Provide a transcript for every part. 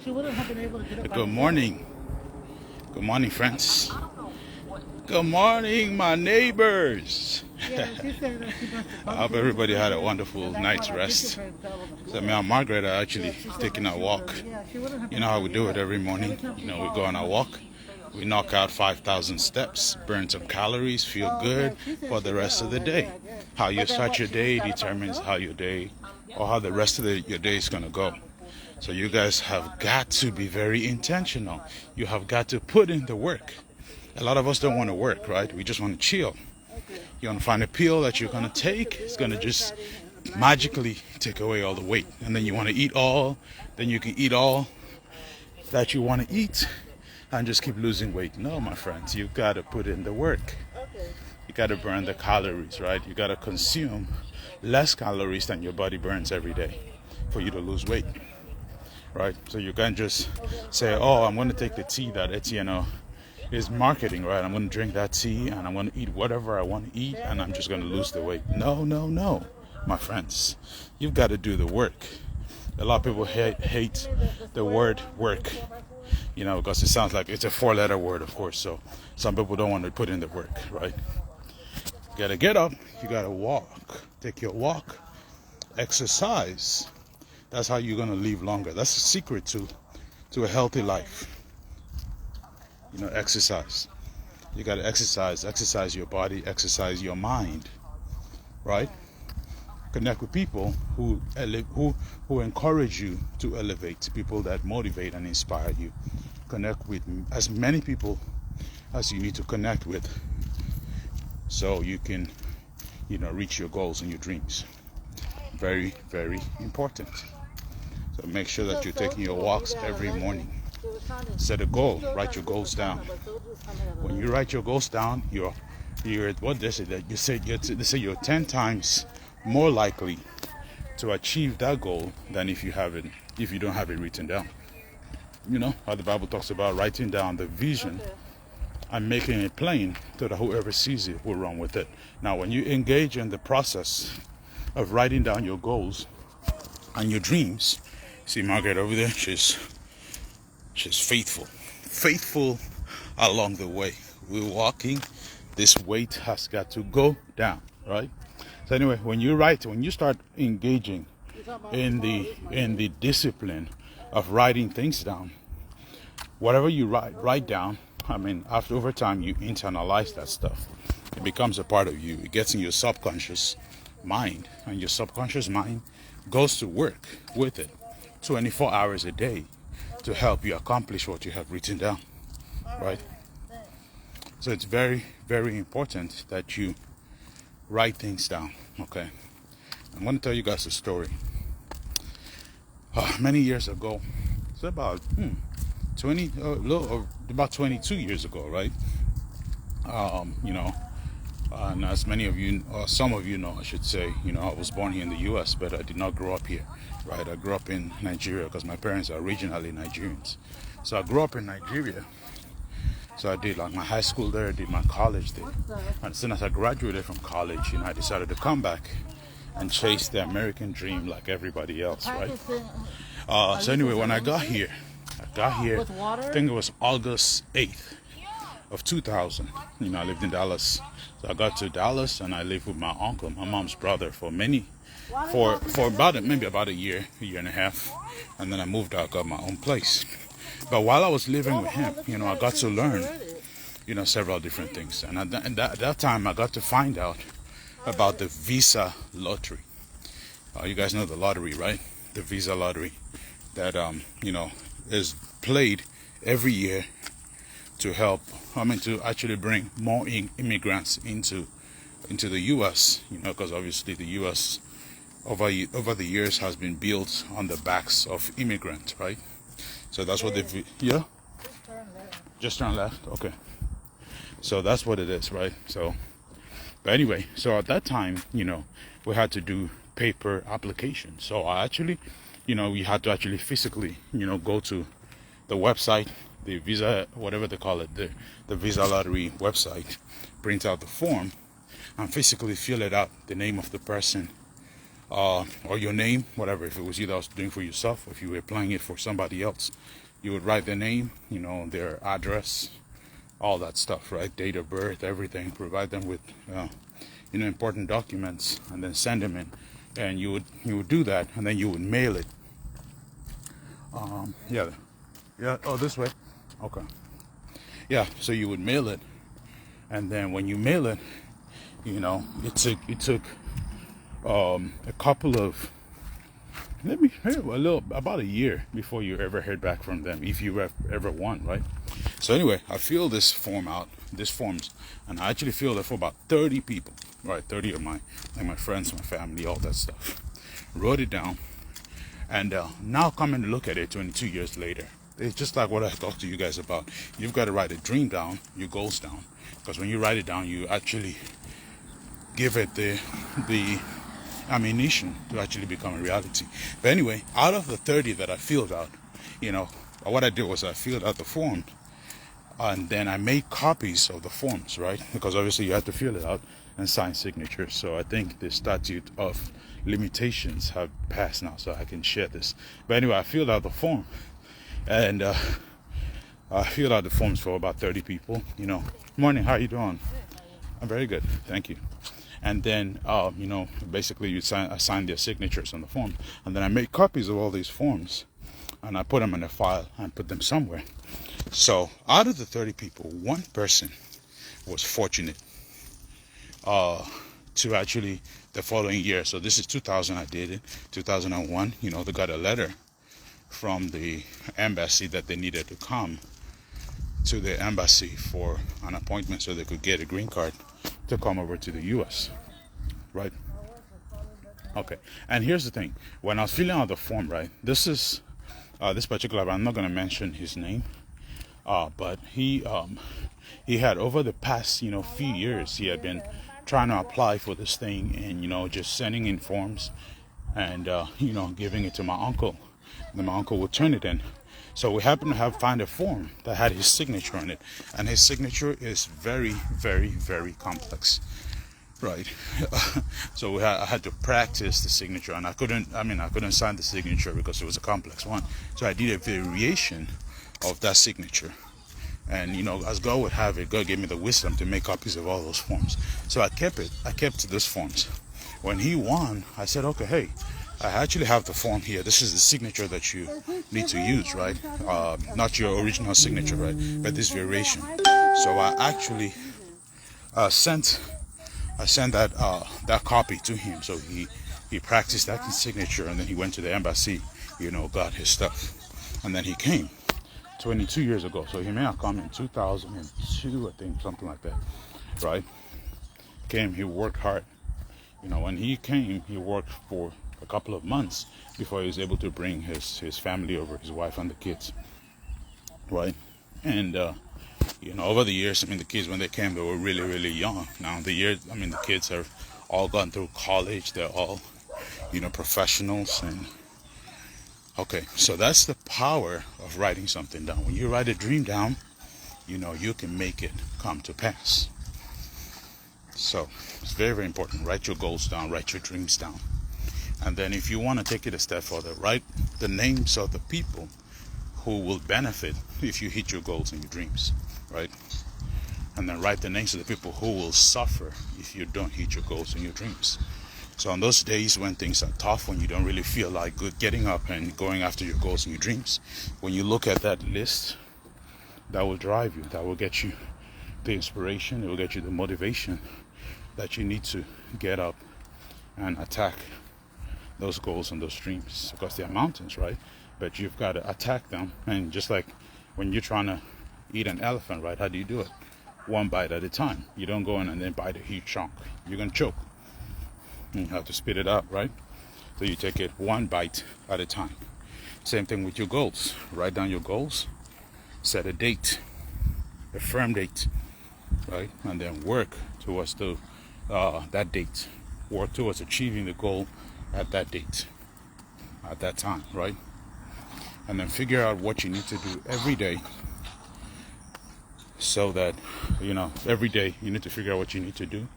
Good morning. Good morning, friends. Good morning, my neighbors. I hope everybody had a wonderful night's rest. So me and Margaret are actually taking a walk. You know how we do it every morning. You know, we go on a walk. We knock out 5,000 steps, burn some calories, feel good for the rest of the day. How you start your day determines how your day or how the rest of your day is going to go. So you guys have got to be very intentional. You have got to put in the work. A lot of us don't want to work, right? We just want to chill. You want to find a pill that you're going to take. It's going to just magically take away all the weight. And then you want to eat all. Then you can eat all that you want to eat and just keep losing weight. No, my friends, you've got to put in the work. You got to burn the calories, right? You got to consume less calories than your body burns every day for you to lose weight, right? So you can't just say, oh, I'm going to take the tea that Etienne is marketing, right? I'm going to drink that tea and I'm going to eat whatever I want to eat and I'm just going to lose the weight. No, my friends. You've got to do the work. A lot of people hate the word work, you know, because it sounds like it's a 4-letter word, of course. So some people don't want to put in the work, right? You got to get up. You got to walk. Take your walk. Exercise. That's how you're going to live longer. That's the secret to a healthy life. You know, exercise. You got to exercise your body, exercise your mind, right? Connect with people who encourage you to elevate, people that motivate and inspire you. Connect with as many people as you need to connect with so you can, you know, reach your goals and your dreams. Very, very important. So make sure that you're taking your walks every morning. Set a goal. Write your goals down. When you write your goals down, you're what they say that they say you're 10 times more likely to achieve that goal than if you don't have it written down. You know how the Bible talks about writing down the vision and making it plain so that whoever sees it will run with it. Now, when you engage in the process of writing down your goals and your dreams, see Margaret over there, she's faithful along the way. We're walking. This weight has got to go down, right? So anyway, when you start engaging in the discipline of writing things down, whatever you write down, I mean, over time you internalize that stuff. It becomes a part of you. It gets in your subconscious mind, and your subconscious mind goes to work with it 24 hours a day to help you accomplish what you have written down, right? So it's very, very important that you write things down, okay? I'm going to tell you guys a story. Many years ago, it's about 22 years ago, right? You know, and as many of you, or some of you know, I should say, you know, I was born here in the U.S., but I did not grow up here, right? I grew up in Nigeria because my parents are originally Nigerians. So I grew up in Nigeria. So I did like my high school there, did my college there. And as soon as I graduated from college, you know, I decided to come back and chase the American dream like everybody else, right? So anyway, when I got here, I think it was August 8th of 2000. You know, I lived in Dallas. So I got to Dallas and I lived with my uncle, my mom's brother, for about a year and a half. And then I moved out, got my own place. But while I was living with him, you know, I got to learn, you know, several different things. And at that time, I got to find out about the Visa lottery. You guys know the lottery, right? The Visa lottery that, you know, is played every year to to actually bring more immigrants into the U.S., you know, because obviously the U.S. over the years has been built on the backs of immigrants, right? So that's what just turn left. Okay. So that's what it is, right? So, but anyway, so at that time, you know, we had to do paper applications. So I actually, you know, we had to actually physically, you know, go to the website, the Visa, whatever they call it, the Visa lottery website, print out the form and physically fill it out, the name of the person or your name, whatever. If it was you that was doing for yourself, if you were applying it for somebody else, you would write their name, their address, all that stuff, right? Date of birth, everything. Provide them with, important documents, and then send them in. And you would do that, and then you would mail it. Yeah. Oh, this way. Okay. Yeah. So you would mail it, and then when you mail it, it took a couple of about a year before you ever heard back from them, if you ever won, right? So anyway, I filled this forms, and I actually filled it for about 30 people, right? 30 of my friends, my family, all that stuff. Wrote it down, and now coming to look at it 22 years later, it's just like what I talked to you guys about. You've got to write a dream down, your goals down, because when you write it down, you actually give it the ammunition to actually become a reality. But anyway, out of the 30 that I filled out, what I did was I filled out the form, and then I made copies of the forms, right? Because obviously you have to fill it out and sign signatures. So I think the statute of limitations have passed now, so I can share this. But anyway, I filled out the form, and I filled out the forms for about 30 people. Morning, how you doing? I'm very good, thank you. And then, basically I signed their signatures on the form. And then I made copies of all these forms, and I put them in a file and put them somewhere. So out of the 30 people, one person was fortunate to actually the following year. So this is 2000, I did it. 2001, they got a letter from the embassy that they needed to come to the embassy for an appointment so they could get a green card to come over to the U.S., right? Okay, and here's the thing. When I was filling out the form, right, this particular, I'm not going to mention his name, but he had, over the past, few years, he had been trying to apply for this thing, and, just sending in forms and, giving it to my uncle. Then my uncle would turn it in. So we happened to find a form that had his signature on it, and his signature is very, very, very complex, right? So I had to practice the signature, and I couldn't sign the signature because it was a complex one. So I did a variation of that signature, and as God would have it, God gave me the wisdom to make copies of all those forms. So I kept those forms. When he won, I said, okay, hey, I actually have the form here. This is the signature that you need to use, right? Not your original signature, right? But this variation. So I actually sent that copy to him. So he practiced that signature, and then he went to the embassy, got his stuff, and then he came 22 years ago. So he may have come in 2002, I think, something like that, right? Came, he worked hard. When he came, he worked for a couple of months before he was able to bring his family over, his wife and the kids, right? And over the years, the kids, when they came, they were really, really young. Now the kids have all gone through college. They're all professionals. And okay, so that's the power of writing something down. When you write a dream down, you can make it come to pass. So it's very, very important. Write your goals down, write your dreams down. And then if you want to take it a step further, write the names of the people who will benefit if you hit your goals and your dreams, right? And then write the names of the people who will suffer if you don't hit your goals and your dreams. So on those days when things are tough, when you don't really feel like getting up and going after your goals and your dreams, when you look at that list, that will drive you, that will get you the inspiration, it will get you the motivation that you need to get up and attack those goals and those dreams, because they're mountains, right? But you've got to attack them. And just like when you're trying to eat an elephant, right? How do you do it? One bite at a time. You don't go in and then bite a huge chunk. You're going to choke. You have to spit it out, right? So you take it one bite at a time. Same thing with your goals. Write down your goals. Set a date, a firm date, right? And then work towards that date. Work towards achieving the goal at that date, at that time, right? And then figure out what you need to do every day, so that every day you need to figure out what you need to do,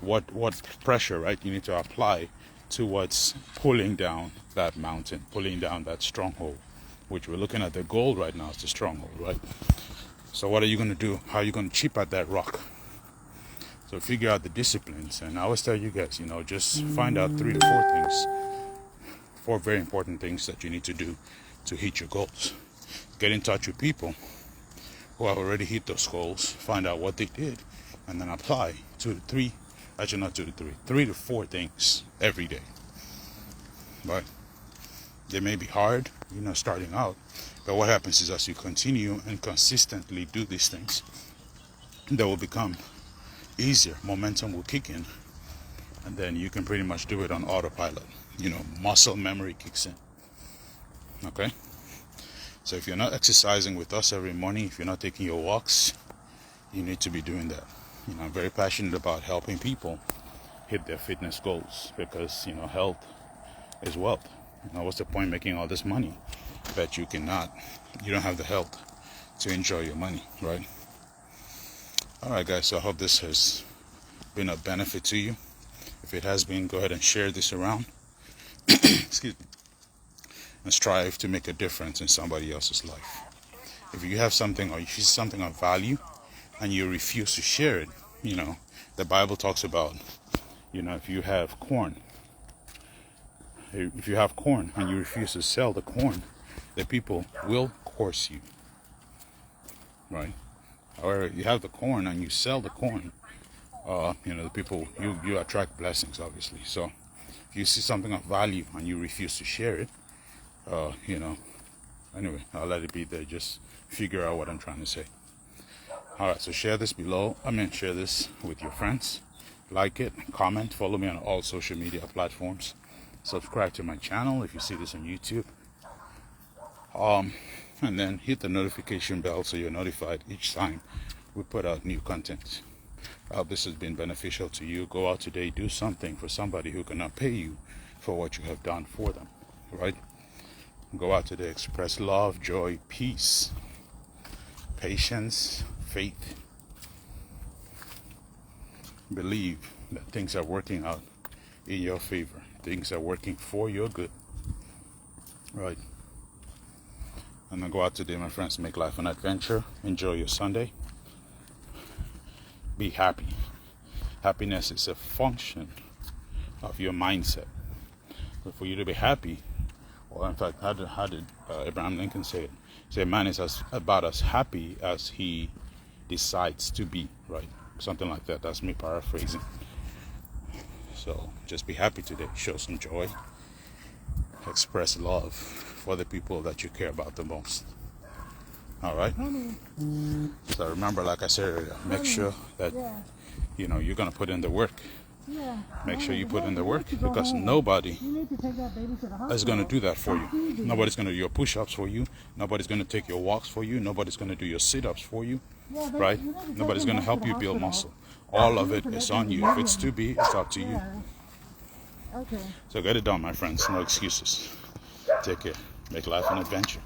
what pressure, right, you need to apply towards pulling down that mountain, pulling down that stronghold, which we're looking at the goal right now is the stronghold, right? So what are you going to do? How are you going to chip at that rock? So figure out the disciplines. And I always tell you guys, just find out 3 to 4 things, 4 very important things that you need to do to hit your goals. Get in touch with people who have already hit those goals, find out what they did, and then apply 2 to 3, actually not 2 to 3, 3 to 4 things every day. Right? They may be hard, starting out, but what happens is as you continue and consistently do these things, they will become easier. Momentum will kick in, and then you can pretty much do it on autopilot. Muscle memory kicks in. Okay? So if you're not exercising with us every morning, if you're not taking your walks, you need to be doing that. I'm very passionate about helping people hit their fitness goals because, health is wealth. What's the point making all this money that you don't have the health to enjoy your money, right? All right, guys, so I hope this has been of benefit to you. If it has been, go ahead and share this around. Excuse me. And strive to make a difference in somebody else's life. If you have something or you see something of value and you refuse to share it, the Bible talks about, if you have corn and you refuse to sell the corn, the people will curse you, right? However, you have the corn and you sell the corn, the people, you attract blessings, obviously. So if you see something of value and you refuse to share it, anyway, I'll let it be there. Just figure out what I'm trying to say. All right, so share this share this with your friends. Like it, comment, follow me on all social media platforms. Subscribe to my channel if you see this on YouTube. And then hit the notification bell so you're notified each time we put out new content. I hope this has been beneficial to you. Go out today, do something for somebody who cannot pay you for what you have done for them, right? Go out today, express love, joy, peace, patience, faith. Believe that things are working out in your favor. Things are working for your good, right? And then go out today, my friends, make life an adventure. Enjoy your Sunday. Be happy. Happiness is a function of your mindset. So for you to be happy, or in fact, how did Abraham Lincoln say it? Say, man is about as happy as he decides to be, right? Something like that. That's me paraphrasing. So just be happy today. Show some joy. Express love for the people that you care about the most. All right? So remember, like I said earlier, make sure that, you're going to put in the work. Make sure you put in the work because nobody is going to do that for you. Nobody's going to do your push-ups for you. Nobody's going to take your walks for you. Nobody's going to do your sit-ups for you, right? Nobody's going to help you build muscle. All of it is on you. If it's to be, it's up to you. So get it done, my friends. No excuses. Take care. Make life an adventure.